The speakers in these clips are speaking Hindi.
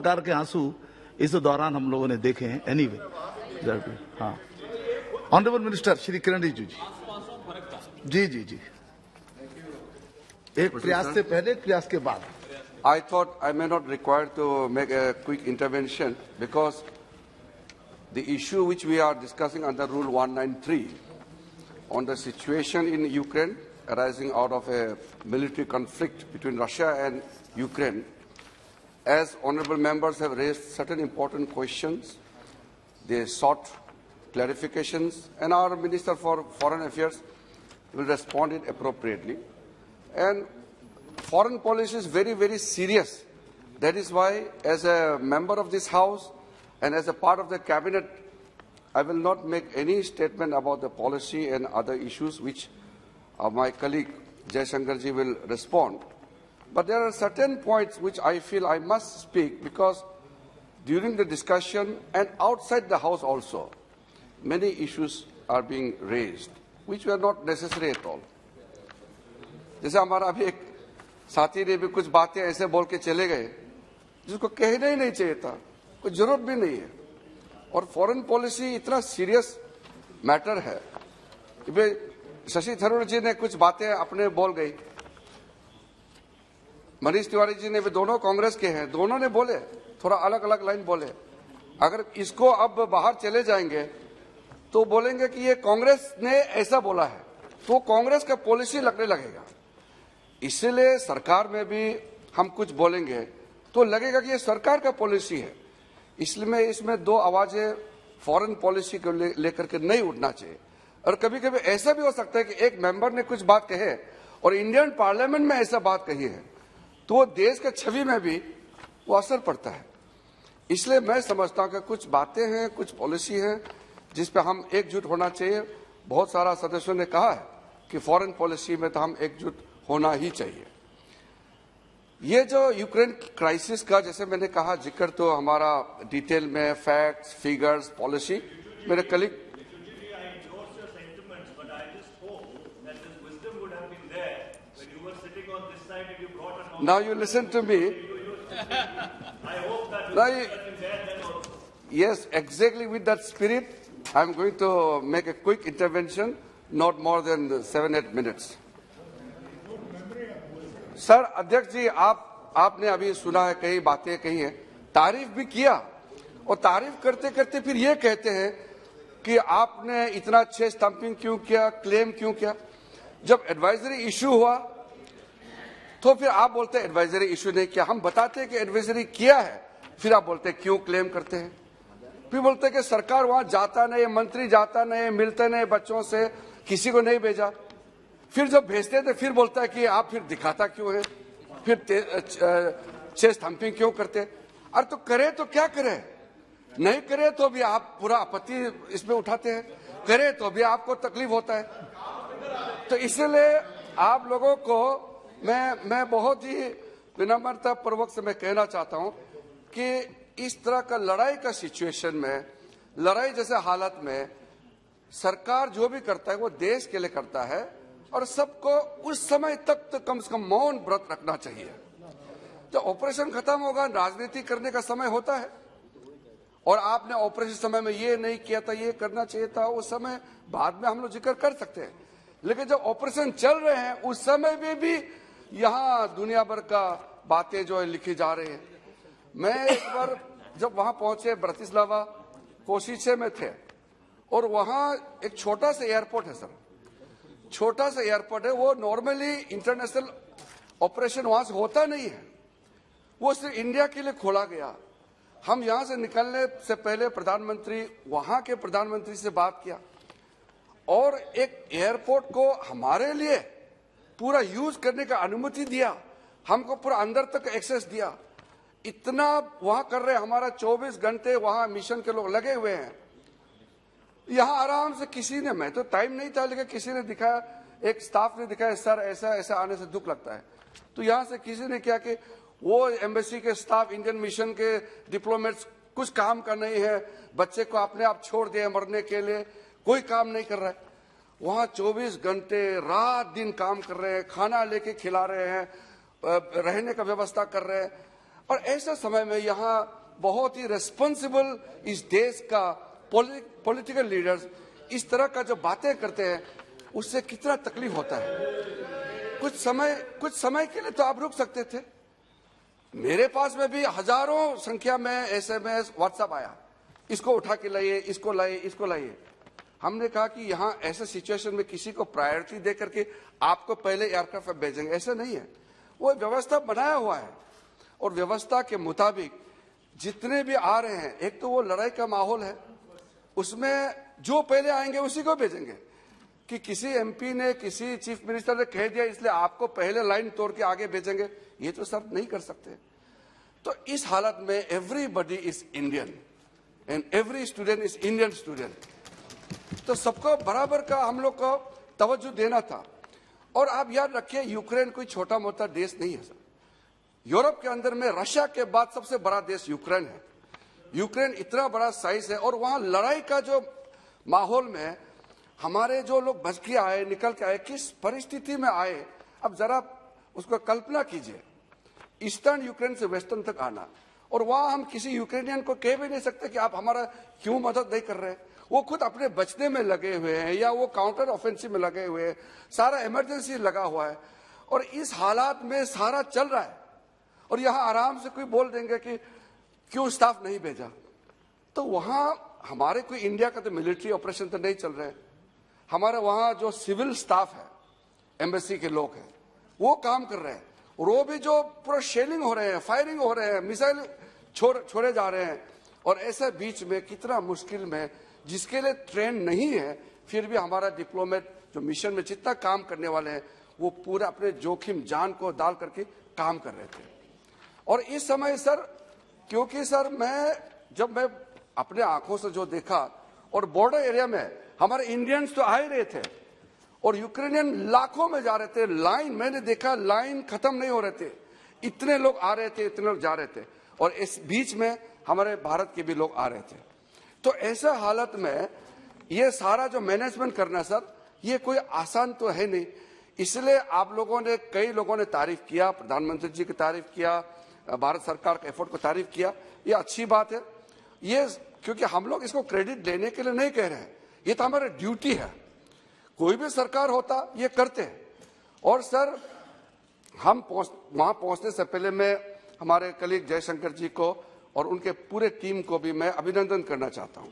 प्रकार के आंसू इस दौरान हम लोगों ने देखे हैं। एनीवे, हाँ, ऑनरेबल मिनिस्टर श्री किरण रिजिजू जी जी जी, एक प्रयास से पहले, एक प्रयास के बाद। I thought I may not require to make a quick intervention because the issue which we are discussing under Rule 193 on the situation in Ukraine arising out of a military conflict between Russia and Ukraine, as honourable members have raised certain important questions, they sought clarifications, and our Minister for Foreign Affairs will respond it appropriately. And foreign policy is very, very serious. That is why, as a member of this House and as a part of the Cabinet, I will not make any statement about the policy and other issues which my colleague Jai Shankar ji will respond. But there are certain points which I feel I must speak because during the discussion and outside the House also, many issues are being raised, which were not necessary at all. जैसे हमारा अभी एक साथी ने भी कुछ बातें ऐसे बोल के चले गए जिसको कहना ही नहीं चाहिए था, कोई जरूरत भी नहीं है। और फॉरेन पॉलिसी इतना सीरियस मैटर है कि शशि थरूर जी ने कुछ बातें अपने बोल गई, मनीष तिवारी जी ने भी, दोनों कांग्रेस के हैं, दोनों ने बोले, थोड़ा अलग अलग लाइन बोले। अगर इसको अब बाहर चले जाएंगे तो बोलेंगे कि ये कांग्रेस ने ऐसा बोला है, तो कांग्रेस का पॉलिसी लगने लगेगा। इसलिए सरकार में भी हम कुछ बोलेंगे तो लगेगा कि ये सरकार का पॉलिसी है। इसलिए इसमें दो आवाजें फॉरेन पॉलिसी को लेकर के नहीं उठना चाहिए। और कभी कभी ऐसा भी हो सकता है कि एक मेंबर ने कुछ बात कहे और इंडियन पार्लियामेंट में ऐसा बात कही है तो वो देश के छवि में भी वो असर पड़ता है। इसलिए मैं समझता हूं कि कुछ बातें हैं, कुछ पॉलिसी है जिस पे हम एकजुट होना चाहिए। बहुत सारा सदस्यों ने कहा है कि फॉरेन पॉलिसी में तो हम एकजुट होना ही चाहिए। ये जो यूक्रेन क्राइसिस का, जैसे मैंने कहा, जिक्र तो हमारा डिटेल में फैक्ट्स, फिगर्स, पॉलिसी मेरे colleague Now you listen to me. Yes, exactly with that spirit, I am going to make a quick intervention, not more than 7-8 minutes. Sir अध्यक्ष जी, आपने अभी सुना है, कई बातें कही हैं, तारीफ भी किया और तारीफ करते करते फिर ये कहते हैं कि आपने इतना अच्छे स्टंपिंग क्यों किया, क्लेम क्यों किया। जब एडवाइजरी इशू हुआ तो फिर आप बोलते हैं एडवाइजरी इशू नहीं किया। हम बताते हैं कि एडवाइजरी किया है, फिर आप बोलते हैं क्यों क्लेम करते हैं। फिर बोलते हैं कि सरकार वहां जाता नहीं, मंत्री जाता नहीं, मिलते नहीं बच्चों से, किसी को नहीं भेजा। फिर जब भेजते थे फिर बोलता है कि आप फिर दिखाता क्यों है, फिर चेस्ट हम्पिंग क्यों करते। अरे तो करे तो क्या करे, नहीं करे तो भी आप पूरा आपत्ति इसमें उठाते हैं, करे तो भी आपको तकलीफ होता है। तो इसलिए आप लोगों को मैं बहुत ही विनम्रता पूर्वक से मैं कहना चाहता हूं कि इस तरह का लड़ाई का सिचुएशन में, लड़ाई जैसे हालत में सरकार जो भी करता है वो देश के लिए करता है और सबको उस समय तक तो कम से कम मौन व्रत रखना चाहिए। जब ऑपरेशन खत्म होगा, राजनीति करने का समय होता है और आपने ऑपरेशन समय में ये नहीं किया था, ये करना चाहिए था, उस समय बाद में हम लोग जिक्र कर सकते हैं। लेकिन जब ऑपरेशन चल रहे हैं उस समय में भी यहाँ दुनिया भर का बातें जो है लिखी जा रही है। मैं एक बार जब वहां पहुंचे, ब्रतिस्लावा कोशिशे में थे और वहां एक छोटा सा एयरपोर्ट है सर, छोटा सा एयरपोर्ट है, वो नॉर्मली इंटरनेशनल ऑपरेशन वहां से होता नहीं है, वो सिर्फ इंडिया के लिए खोला गया। हम यहां से निकलने से पहले प्रधानमंत्री, वहां के प्रधानमंत्री से बात किया और एक एयरपोर्ट को हमारे लिए पूरा यूज करने का अनुमति दिया, हमको पूरा अंदर तक एक्सेस दिया। इतना वहां कर रहे, हमारा 24 घंटे वहां मिशन के लोग लगे हुए हैं। यहां आराम से किसी ने, मैं तो टाइम नहीं था लेकिन किसी ने दिखाया, एक स्टाफ ने दिखाया, सर ऐसा ऐसा आने से दुख लगता है। तो यहां से किसी ने क्या कि वो एम्बेसी के स्टाफ, इंडियन मिशन के डिप्लोमेट्स कुछ काम का नहीं है, बच्चे को अपने आप छोड़ दिए मरने के लिए, कोई काम नहीं कर रहा है। वहां 24 घंटे रात दिन काम कर रहे हैं, खाना लेके खिला रहे हैं, रहने का व्यवस्था कर रहे हैं। और ऐसे समय में यहाँ बहुत ही रेस्पॉन्सिबल इस देश का पॉलिटिकल लीडर्स इस तरह का जो बातें करते हैं उससे कितना तकलीफ होता है। कुछ समय के लिए तो आप रुक सकते थे। मेरे पास में भी हजारों संख्या में SMS व्हाट्सएप आया, इसको उठा के लाइए, इसको लाइए, इसको लाइए। हमने कहा कि यहाँ ऐसे सिचुएशन में किसी को प्रायोरिटी दे करके आपको पहले एयरक्राफ्ट भेजेंगे, ऐसा नहीं है। वो व्यवस्था बनाया हुआ है और व्यवस्था के मुताबिक जितने भी आ रहे हैं, एक तो वो लड़ाई का माहौल है, उसमें जो पहले आएंगे उसी को भेजेंगे। कि किसी MP ने, किसी चीफ मिनिस्टर ने कह दिया इसलिए आपको पहले लाइन तोड़ के आगे भेजेंगे, ये तो सर नहीं कर सकते। तो इस हालत में everybody is Indian and every student is Indian student, तो सबको बराबर का हम लोग को तवज्जो देना था। और आप याद रखिए, यूक्रेन कोई छोटा मोटा देश नहीं है सर। यूरोप के अंदर में रशिया के बाद सबसे बड़ा देश यूक्रेन है। यूक्रेन इतना बड़ा साइज है और वहां लड़ाई का जो माहौल में हमारे जो लोग बच के आए, निकल के आए, किस परिस्थिति में आए, अब जरा उसको कल्पना कीजिए। ईस्टर्न यूक्रेन से वेस्टर्न तक आना, और वहां हम किसी यूक्रेनियन को कह भी नहीं सकते कि आप हमारा क्यों मदद नहीं कर रहे। वो खुद अपने बचने में लगे हुए हैं या वो काउंटर ऑफेंसिव में लगे हुए हैं, सारा इमरजेंसी लगा हुआ है और इस हालात में सारा चल रहा है। और यहाँ आराम से कोई बोल देंगे कि क्यों स्टाफ नहीं भेजा, तो वहां हमारे कोई इंडिया का तो मिलिट्री ऑपरेशन तो नहीं चल रहे हैं। हमारे वहां जो सिविल स्टाफ है, एम्बेसी के लोग हैं, वो काम कर रहे हैं और वो भी जो पूरा शेलिंग हो रहे हैं, फायरिंग हो रहे हैं, मिसाइल छोड़े जा रहे हैं। और ऐसे बीच में कितना मुश्किल में, जिसके लिए ट्रेन नहीं है, फिर भी हमारा डिप्लोमेट जो मिशन में जितना काम करने वाले हैं वो पूरा अपने जोखिम जान को डाल करके काम कर रहे थे। और इस समय सर, क्योंकि सर जब मैं अपने आंखों से जो देखा, और बॉर्डर एरिया में हमारे इंडियंस तो आ ही रहे थे और यूक्रेनियन लाखों में जा रहे थे। लाइन मैंने देखा, लाइन खत्म नहीं हो रहे थे, इतने लोग आ रहे थे, इतने लोग जा रहे थे। और इस बीच में हमारे भारत के भी लोग आ रहे थे। तो ऐसा हालत में ये सारा जो मैनेजमेंट करना सर, ये कोई आसान तो है नहीं। इसलिए आप लोगों ने, कई लोगों ने तारीफ किया, प्रधानमंत्री जी की तारीफ किया, भारत सरकार के एफर्ट को तारीफ किया, ये अच्छी बात है। ये क्योंकि हम लोग इसको क्रेडिट लेने के लिए नहीं कह रहे हैं, ये तो हमारी ड्यूटी है। कोई भी सरकार होता ये करते हैं। और सर, हम वहां पहुंचने से पहले मैं हमारे कलीग जयशंकर जी को और उनके पूरे टीम को भी मैं अभिनंदन करना चाहता हूं।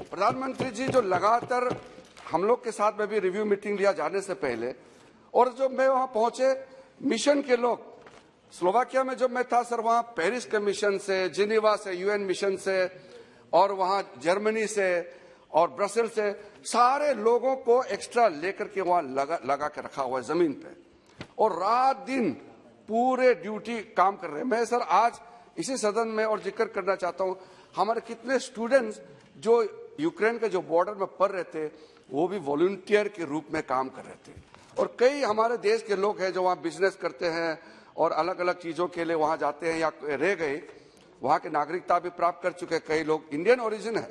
प्रधानमंत्री जी जो लगातार हम लोग के साथ में भी रिव्यू मीटिंग लिया जाने से पहले, और जब मैं वहां पहुंचे, मिशन के लोग, स्लोवाकिया में जब मैं था सर, वहां पेरिस के मिशन से, जिनेवा से, UN मिशन से, और वहां जर्मनी से और ब्रसेल से, सारे लोगों को एक्स्ट्रा लेकर के वहां लगा के रखा हुआ है जमीन पे, और रात दिन पूरे ड्यूटी काम कर रहे हैं। मैं सर आज इसी सदन में और जिक्र करना चाहता हूं, हमारे कितने स्टूडेंट्स जो यूक्रेन के जो बॉर्डर में पढ़ रहे थे, वो भी वॉलंटियर के रूप में काम कर रहे थे। और कई हमारे देश के लोग हैं जो वहां बिजनेस करते हैं और अलग अलग चीजों के लिए वहां जाते हैं या रह गए, वहां की नागरिकता भी प्राप्त कर चुके। कई लोग इंडियन ओरिजिन है,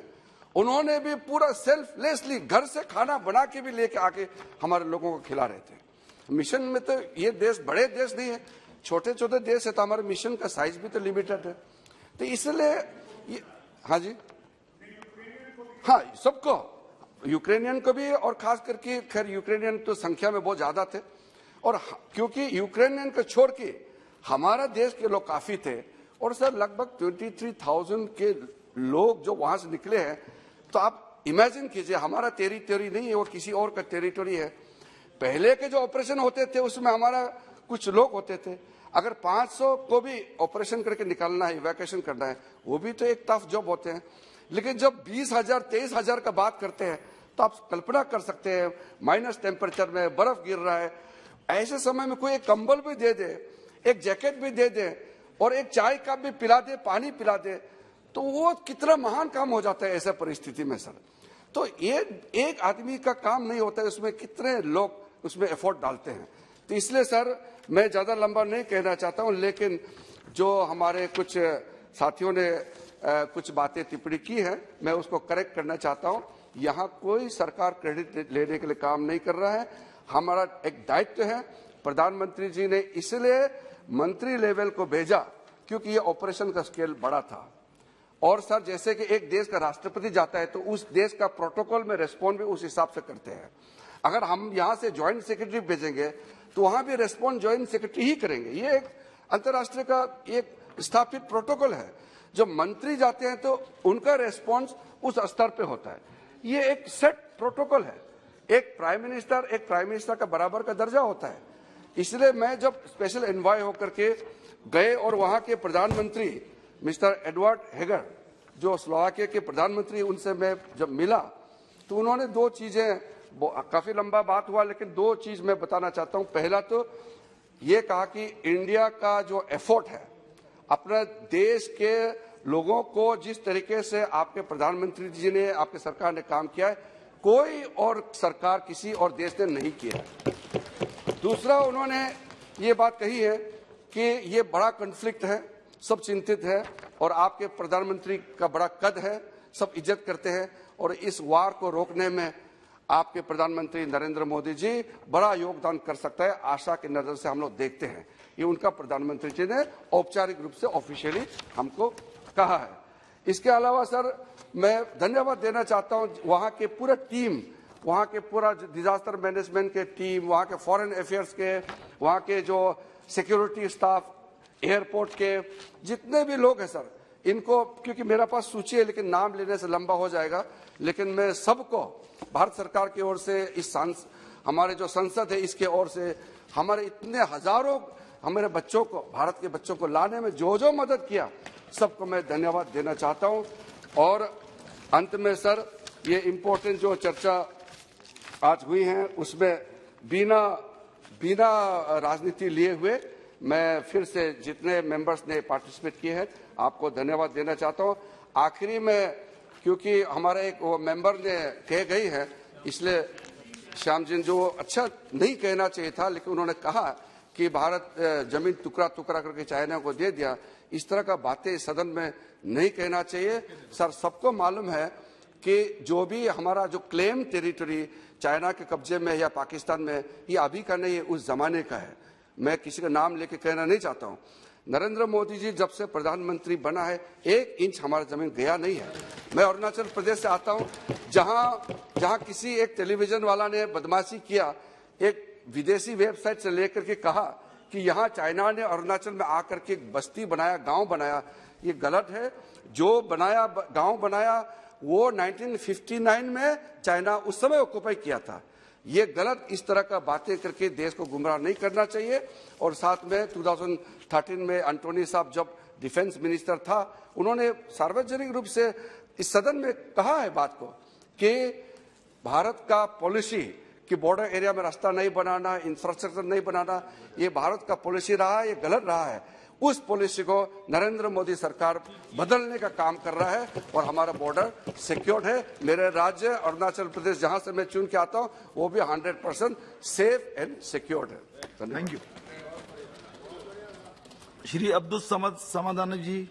उन्होंने भी पूरा सेल्फलेसली घर से खाना बना के भी लेके आके हमारे लोगों को खिला रहे थे। मिशन में तो ये देश बड़े देश नहीं है, छोटे छोटे देश है, तो हमारे मिशन का साइज भी तो लिमिटेड है। तो इसलिए हाँ जी, हाँ, सबको, यूक्रेनियन को भी, और खास करके खैर यूक्रेनियन तो संख्या में बहुत ज्यादा थे, और क्योंकि यूक्रेनियन को छोड़ के हमारा देश के लोग काफी थे। और सर लगभग 23,000 के लोग जो वहां से निकले हैं, तो आप इमेजिन कीजिए, हमारा टेरिटरी नहीं है, वो किसी और का टेरिटरी है। पहले के जो ऑपरेशन होते थे उसमें हमारा कुछ लोग होते थे, अगर 500 को भी ऑपरेशन करके निकालना है, इवैक्यूएशन करना है, वो भी तो एक टफ जॉब होते हैं। लेकिन जब 20,000 23,000 का बात करते हैं, तो आप कल्पना कर सकते हैं, माइनस टेम्परेचर में बर्फ गिर रहा है, ऐसे समय में कोई एक कंबल भी दे दे, एक जैकेट भी दे दे और एक चाय कप भी पिला दे, पानी पिला दे, तो वो कितना महान काम हो जाता है ऐसे परिस्थिति में सर। तो ये एक आदमी का काम नहीं होता है, उसमें कितने लोग उसमें एफर्ट डालते हैं। तो इसलिए सर मैं ज्यादा लंबा नहीं कहना चाहता हूं, लेकिन जो हमारे कुछ साथियों ने कुछ बातें टिप्पणी की है, मैं उसको करेक्ट करना चाहता हूं। यहाँ कोई सरकार क्रेडिट लेने के लिए काम नहीं कर रहा है, हमारा एक दायित्व है। प्रधानमंत्री जी ने इसलिए मंत्री लेवल को भेजा क्योंकि ये ऑपरेशन का स्केल बड़ा था। और सर, जैसे कि एक देश का राष्ट्रपति जाता है तो उस देश का प्रोटोकॉल में रेस्पॉन्ड भी उस हिसाब से करते हैं। अगर हम यहाँ से ज्वाइंट सेक्रेटरी भेजेंगे तो वहां भी रेस्पॉन्ड ज्वाइंट सेक्रेटरी ही करेंगे। ये एक अंतर्राष्ट्रीय का एक स्थापित प्रोटोकॉल है। जब मंत्री जाते हैं तो उनका रेस्पॉन्स उस स्तर पे होता है। ये एक सेट प्रोटोकॉल है। एक प्राइम मिनिस्टर का बराबर का दर्जा होता है। इसलिए मैं जब स्पेशल एनवॉय होकर के गए और वहां के प्रधानमंत्री मिस्टर एडवर्ड हेगर, जो स्लोवाकिया के प्रधानमंत्री, उनसे मैं जब मिला तो उन्होंने दो चीजें, काफी लंबा बात हुआ लेकिन दो चीज मैं बताना चाहता हूं। पहला तो ये कहा कि इंडिया का जो एफर्ट है अपने देश के लोगों को जिस तरीके से आपके प्रधानमंत्री जी ने, आपके सरकार ने काम किया है, कोई और सरकार किसी और देश ने नहीं किया है। दूसरा, उन्होंने ये बात कही है कि ये बड़ा कॉन्फ्लिक्ट है, सब चिंतित है और आपके प्रधानमंत्री का बड़ा कद है, सब इज्जत करते हैं और इस वार को रोकने में आपके प्रधानमंत्री नरेंद्र मोदी जी बड़ा योगदान कर सकता है। आशा की नजर से हम लोग देखते हैं। ये उनका प्रधानमंत्री जी ने औपचारिक रूप से ऑफिशियली हमको कहा है। इसके अलावा सर, मैं धन्यवाद देना चाहता हूं वहां के पूरा टीम, वहां के पूरा डिजास्टर मैनेजमेंट के टीम, वहां के फॉरेन अफेयर्स के, वहां के जो सिक्योरिटी स्टाफ, एयरपोर्ट के जितने भी लोग हैं सर, इनको, क्योंकि मेरे पास सूची है लेकिन नाम लेने से लंबा हो जाएगा, लेकिन मैं सबको भारत सरकार की ओर से, इस हमारे जो संसद है इसके ओर से, हमारे इतने हजारों हमारे बच्चों को, भारत के बच्चों को लाने में जो जो मदद किया, सबको मैं धन्यवाद देना चाहता हूं। और अंत में सर, ये इम्पोर्टेंट जो चर्चा आज हुई है उसमें बिना राजनीति लिए हुए मैं फिर से जितने मेंबर्स ने पार्टिसिपेट किए हैं आपको धन्यवाद देना चाहता हूं। आखिरी में, क्योंकि हमारा एक वो मेंबर ने कह गई है, इसलिए श्याम जी, जो अच्छा नहीं कहना चाहिए था लेकिन उन्होंने कहा कि भारत जमीन टुकड़ा टुकड़ा करके चाइना को दे दिया, इस तरह का बातें सदन में नहीं कहना चाहिए। सर, सबको मालूम है कि जो भी हमारा जो क्लेम टेरिटरी चाइना के कब्जे में या पाकिस्तान में, ये अभी का नहीं है, उस जमाने का है। मैं किसी का नाम लेके कहना नहीं चाहता हूं। नरेंद्र मोदी जी जब से प्रधानमंत्री बना है 1 इंच हमारा जमीन गया नहीं है। मैं अरुणाचल प्रदेश से आता हूं, जहां किसी एक टेलीविजन वाला ने बदमाशी किया, एक विदेशी वेबसाइट से लेकर के कहा कि यहां चाइना ने अरुणाचल में आकर के बस्ती बनाया, गांव बनाया। ये गलत है। जो बनाया, गांव बनाया, वो 1959 में चाइना उस समय ऑक्युपाई किया था। ये गलत, इस तरह का बातें करके देश को गुमराह नहीं करना चाहिए। और साथ में 2013 में एंटोनी साहब जब डिफेंस मिनिस्टर था, उन्होंने सार्वजनिक रूप से इस सदन में कहा है बात को कि भारत का पॉलिसी कि बॉर्डर एरिया में रास्ता नहीं बनाना, इंफ्रास्ट्रक्चर नहीं बनाना, ये भारत का पॉलिसी रहा है, ये गलत रहा है। उस पॉलिसी को नरेंद्र मोदी सरकार बदलने का काम कर रहा है और हमारा बॉर्डर सिक्योर्ड है। मेरे राज्य अरुणाचल प्रदेश, जहां से मैं चुन के आता हूं, वो भी 100% सेफ एंड सिक्योर्ड है। Thank you. Shri Abdul Samad Samadhan ji.